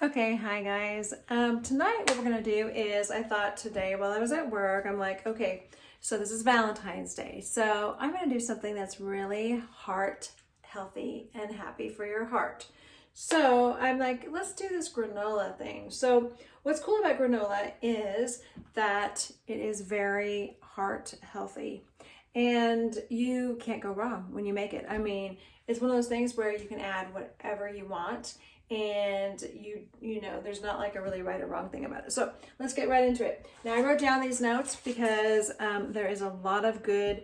Okay, hi guys. Tonight what we're gonna do is I thought today while I was at work, I'm like, okay, so this is Valentine's Day. So I'm gonna do something that's really heart healthy and happy for your heart. So I'm like, let's do this granola thing. So what's cool about granola is that it is very heart healthy and you can't go wrong when you make it. I mean, it's one of those things where you can add whatever you want and you know there's not like a really right or wrong thing about it. So let's get right into it. Now I wrote down these notes because there is a lot of good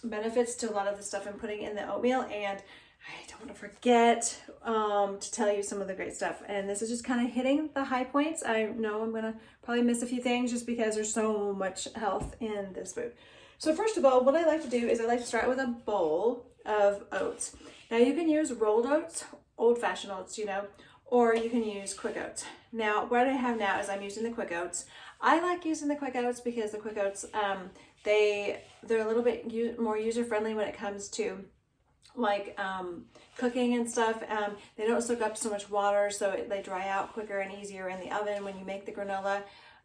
benefits to a lot of the stuff I'm putting in the oatmeal, and I don't want to forget to tell you some of the great stuff. And this is just kind of hitting the high points. I know I'm gonna probably miss a few things just because there's so much health in this food. So first of all, what I like to do is I like to start with a bowl of oats. Now you can use rolled oats, old-fashioned oats, or you can use quick oats. Now, what I have now is I'm using the quick oats. I like using the quick oats because the quick oats, they're a little bit more user-friendly when it comes to like cooking and stuff. They don't soak up so much water, so they dry out quicker and easier in the oven when you make the granola.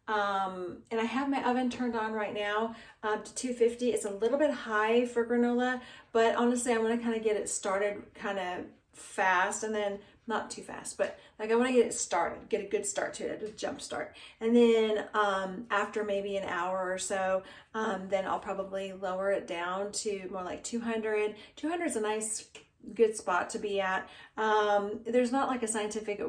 And I have my oven turned on right now to 250. It's a little bit high for granola, but honestly, I want to kind of get it started kind of fast, and then not too fast, but like I want to get it started, get a good start to it, a jump start. And then after maybe an hour or so, then I'll probably lower it down to more like 200. 200 is a nice good spot to be at. There's not like a scientific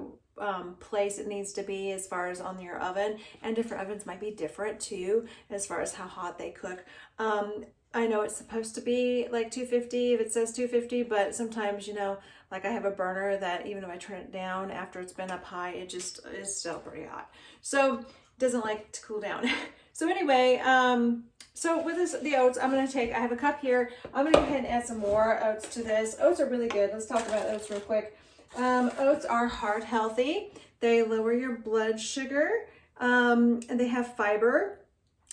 place it needs to be as far as on your oven, and different ovens might be different too as far as how hot they cook. I know it's supposed to be like 250 if it says 250, but sometimes, like I have a burner that even if I turn it down after it's been up high, it just is still pretty hot. So it doesn't like to cool down. So anyway, so with the oats, I have a cup here. I'm gonna go ahead and add some more oats to this. Oats are really good. Let's talk about oats real quick. Oats are heart healthy. They lower your blood sugar, and they have fiber.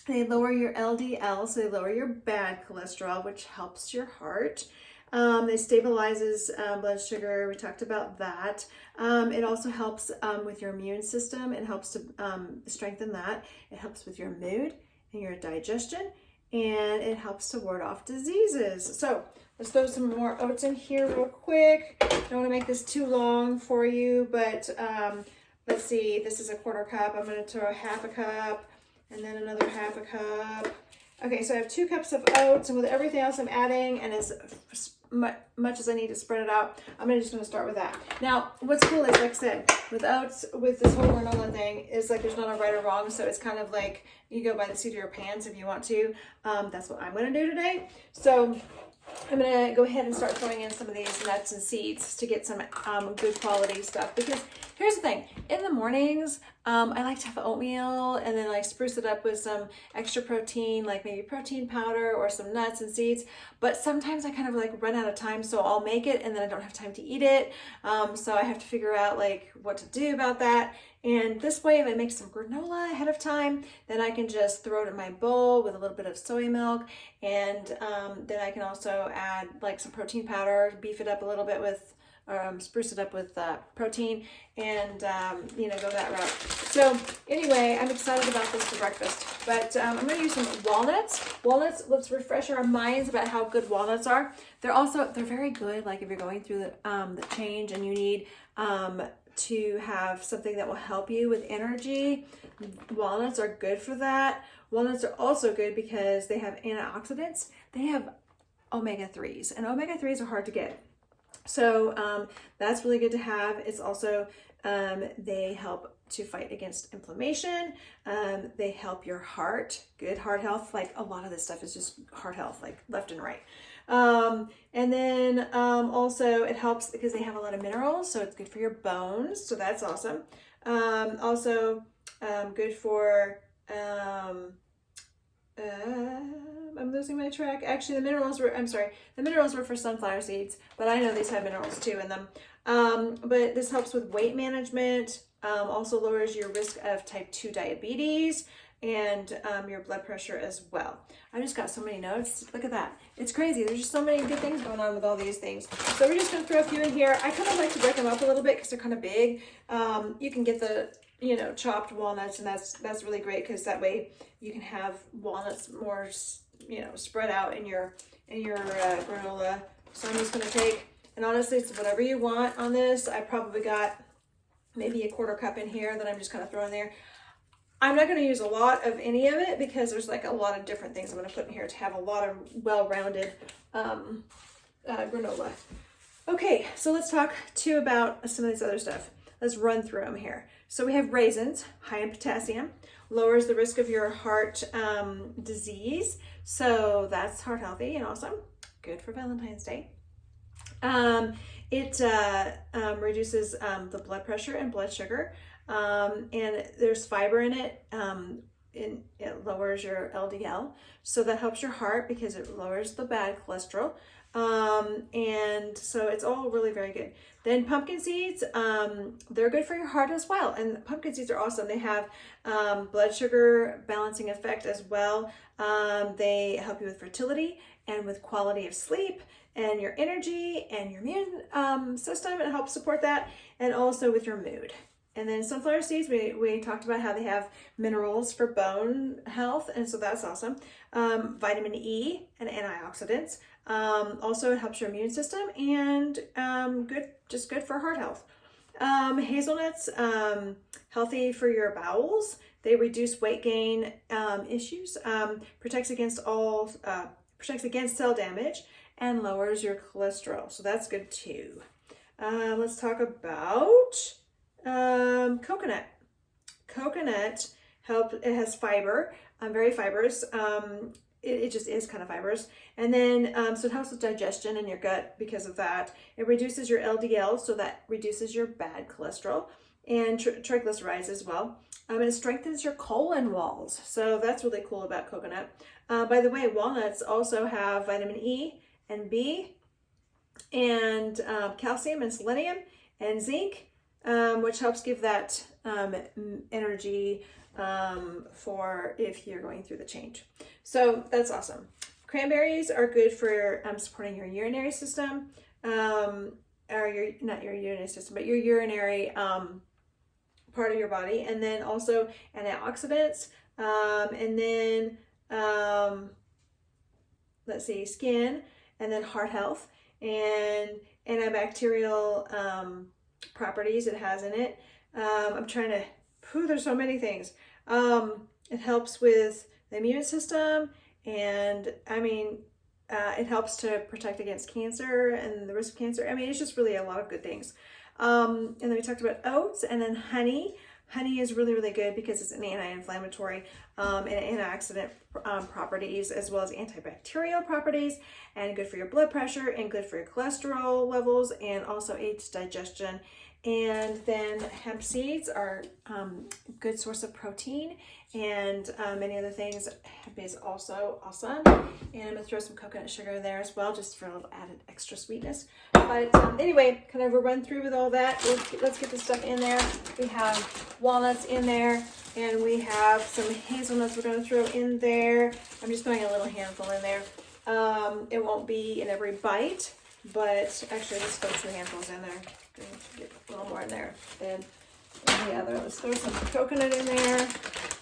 They lower your LDL, so they lower your bad cholesterol, which helps your heart. They stabilizes blood sugar. We talked about that. It also helps with your immune system. It helps to strengthen that. It helps with your mood and your digestion, and it helps to ward off diseases. So let's throw some more oats in here real quick. Don't want to make this too long for you, but let's see. This is a quarter cup. I'm going to throw a half a cup, and then another half a cup. Okay, so I have 2 cups of oats, and with everything else I'm adding, and as much as I need to spread it out, I'm just going to start with that. Now, what's cool is, like I said, with oats, with this whole granola thing, is like there's not a right or wrong, so it's kind of like you go by the seat of your pants if you want to. That's what I'm going to do today. So I'm going to go ahead and start throwing in some of these nuts and seeds to get some good quality stuff, because here's the thing. In the mornings, I like to have oatmeal and then like spruce it up with some extra protein, like maybe protein powder or some nuts and seeds. But sometimes I kind of like run out of time, so I'll make it and then I don't have time to eat it. So I have to figure out like what to do about that. And this way, if I make some granola ahead of time, then I can just throw it in my bowl with a little bit of soy milk. And then I can also add like some protein powder, beef it up a little bit with, spruce it up with protein, and go that route. So anyway, I'm excited about this for breakfast. But I'm going to use some walnuts. Let's refresh our minds about how good walnuts are. They're very good. Like if you're going through the change and you need to have something that will help you with energy, walnuts are good for that. Walnuts are also good because they have antioxidants. They have omega-3s, and omega-3s are hard to get. So that's really good to have. It's also, they help to fight against inflammation. They help your heart, good heart health. Like a lot of this stuff is just heart health, like left and right. And then also it helps because they have a lot of minerals, so it's good for your bones. So that's awesome. Also good for, I'm losing my track. Actually, the minerals were for sunflower seeds, but I know these have minerals too in them. But this helps with weight management, also lowers your risk of type 2 diabetes, and your blood pressure as well. I just got so many notes. Look at that. It's crazy. There's just so many good things going on with all these things. So we're just going to throw a few in here. I kind of like to break them up a little bit because they're kind of big. You can get the, you know, chopped walnuts, and that's really great because that way you can have walnuts more, you know, spread out in your granola. So I'm just going to take, and honestly, it's whatever you want on this. I probably got maybe a 1/4 cup in here that I'm just kind of throwing there. I'm not going to use a lot of any of it because there's like a lot of different things I'm going to put in here to have a lot of well-rounded granola. Okay, so let's talk too about some of this other stuff. Let's run through them here. So we have raisins, high in potassium, lowers the risk of your heart disease. So that's heart healthy and awesome. Good for Valentine's Day. It reduces the blood pressure and blood sugar. And there's fiber in it. It lowers your LDL. So that helps your heart because it lowers the bad cholesterol. And so it's all really very good. Then pumpkin seeds, they're good for your heart as well. And pumpkin seeds are awesome. They have blood sugar balancing effect as well. They help you with fertility and with quality of sleep and your energy and your immune system. It helps support that, and also with your mood. And then sunflower seeds, we talked about how they have minerals for bone health, and so that's awesome. Vitamin E and antioxidants. Also, it helps your immune system, and good for heart health. Hazelnuts, healthy for your bowels. They reduce weight gain issues, protects against cell damage, and lowers your cholesterol. So that's good too. Let's talk about coconut. Coconut it has fiber, very fibrous. It just is kind of fibrous. And then, so it helps with digestion in your gut because of that. It reduces your LDL, so that reduces your bad cholesterol and triglycerides as well. It strengthens your colon walls. So that's really cool about coconut. By the way, walnuts also have vitamin E and B and calcium and selenium and zinc, which helps give that energy for if you're going through the change. So that's awesome. Cranberries are good for supporting your urinary system, or not your urinary system, but your urinary part of your body, and then also antioxidants, and then let's see, skin, and then heart health, and antibacterial properties it has in it. I'm trying to, there's so many things. It helps with the immune system, and it helps to protect against cancer and the risk of cancer. It's just really a lot of good things. And then we talked about oats, and then honey. Honey is really, really good because it's an anti-inflammatory and antioxidant properties, as well as antibacterial properties, and good for your blood pressure and good for your cholesterol levels, and also aids digestion. And then hemp seeds are a good source of protein, and many other things. Hemp is also awesome. And I'm going to throw some coconut sugar in there as well, just for a little added extra sweetness. But anyway, kind of a run through with all that. Let's get this stuff in there. We have walnuts in there, and we have some hazelnuts we're going to throw in there. I'm just throwing a little handful in there. It won't be in every bite, but actually let's throw 2 handfuls in there. Get a little more in there than the other. Let's throw some coconut in there,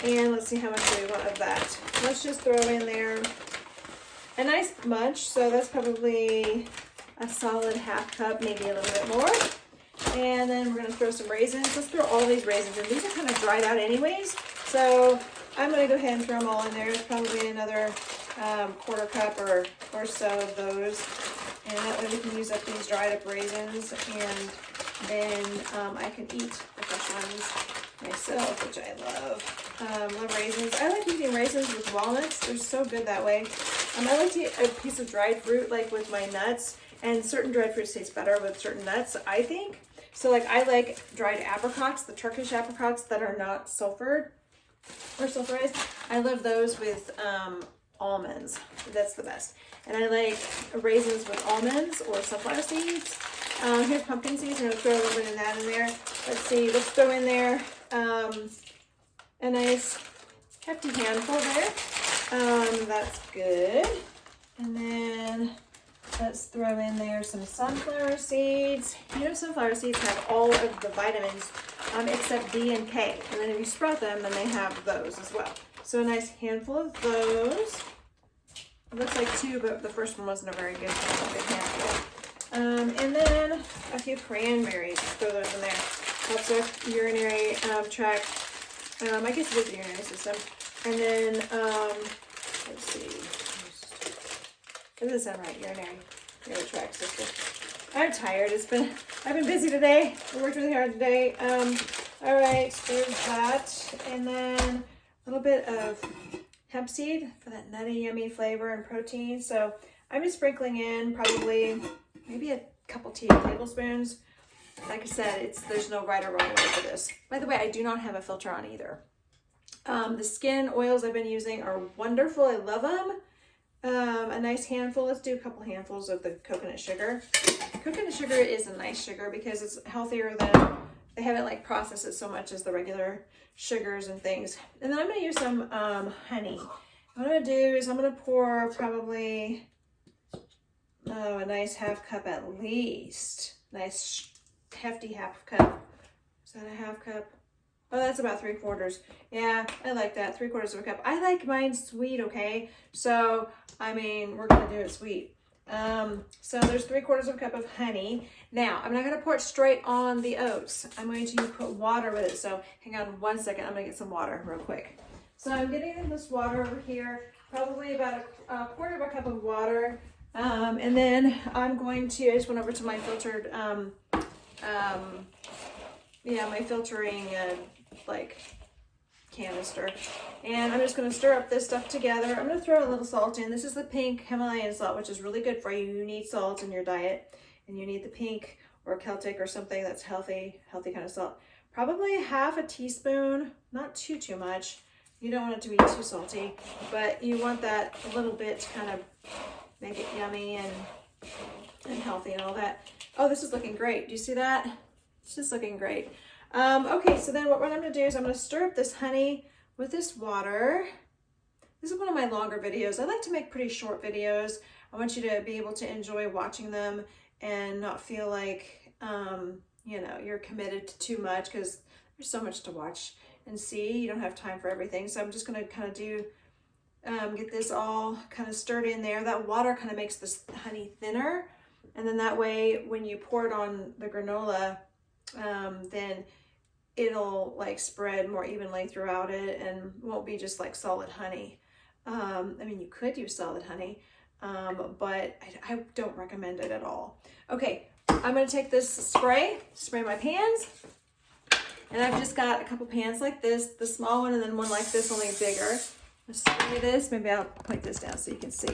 and let's see how much we want of that. Let's just throw in there a nice bunch, so that's probably a solid 1/2 cup, maybe a little bit more. And then we're going to throw some raisins. Let's throw all these raisins in. These are kind of dried out anyways, so I'm going to go ahead and throw them all in there. There's probably another 1/4 cup or so of those. And that way we can use up these dried up raisins, and then I can eat the fresh ones myself, which I love. Love raisins. I like eating raisins with walnuts. They're so good that way. I like to eat a piece of dried fruit, like with my nuts, and certain dried fruits taste better with certain nuts, I think. So like I like dried apricots, the Turkish apricots that are not sulfured or sulfurized. I love those with almonds. That's the best. And I like raisins with almonds or sunflower seeds. Here's pumpkin seeds. I'm going to throw a little bit of that in there. Let's see. Let's throw in there a nice hefty handful there. That's good. And then let's throw in there some sunflower seeds. You know, sunflower seeds have all of the vitamins except D and K. And then if you sprout them, then they have those as well. So a nice handful of those. It looks like 2, but the first one wasn't a very good handful. And then a few cranberries. Throw those in there. Helps with urinary tract. I guess with the urinary system. And then, let's see. It doesn't sound right. Urinary tract system. I'm tired. I've been busy today. I worked really hard today. All right, there's that. And then a little bit of hemp seed for that nutty, yummy flavor and protein. So I'm just sprinkling in probably maybe a couple tablespoons. Like I said, there's no right or wrong way for this. By the way, I do not have a filter on either. The skin oils I've been using are wonderful. I love them. A nice handful. Let's do a couple handfuls of the coconut sugar. Coconut sugar is a nice sugar because it's healthier than, they haven't like processed it so much as the regular sugars and things. And then I'm going to use some honey. What I'm going to do is I'm going to pour probably a nice half cup at least. Nice hefty half cup. Is that a half cup? Oh, that's about 3/4. Yeah, I like that. 3/4 of a cup. I like mine sweet, okay? So, I mean, we're going to do it sweet. So there's 3/4 of a cup of honey. Now, I'm not going to pour it straight on the oats. I'm going to put water with it. So, hang on 1 second. I'm going to get some water real quick. So, I'm getting this water over here. Probably about a 1/4 of a cup of water. And then I'm going to, I just went over to my filtered, my filtering, like canister, and I'm just going to stir up this stuff together. I'm going to throw a little salt in. This is the pink Himalayan salt, which is really good for you. You need salt in your diet, and you need the pink or Celtic or something that's healthy kind of salt. Probably half a teaspoon, not too much. You don't want it to be too salty, but you want that a little bit to kind of make it yummy and healthy and all that. Oh, this is looking great. Do you see that? It's just looking great. Okay, so then what I'm going to do is I'm going to stir up this honey with this water. This is one of my longer videos. I like to make pretty short videos. I want you to be able to enjoy watching them and not feel like, you're committed to too much, because there's so much to watch and see. You don't have time for everything. So I'm just going to kind of get this all kind of stirred in there. That water kind of makes this honey thinner. And then that way, when you pour it on the granola, then it'll like spread more evenly throughout it and won't be just like solid honey. I mean, you could use solid honey, but I don't recommend it at all. Okay, I'm going to take this spray my pans, and I've just got a couple pans like this, the small one, and then one like this, only bigger. Let's spray this. Maybe I'll point this down so you can see.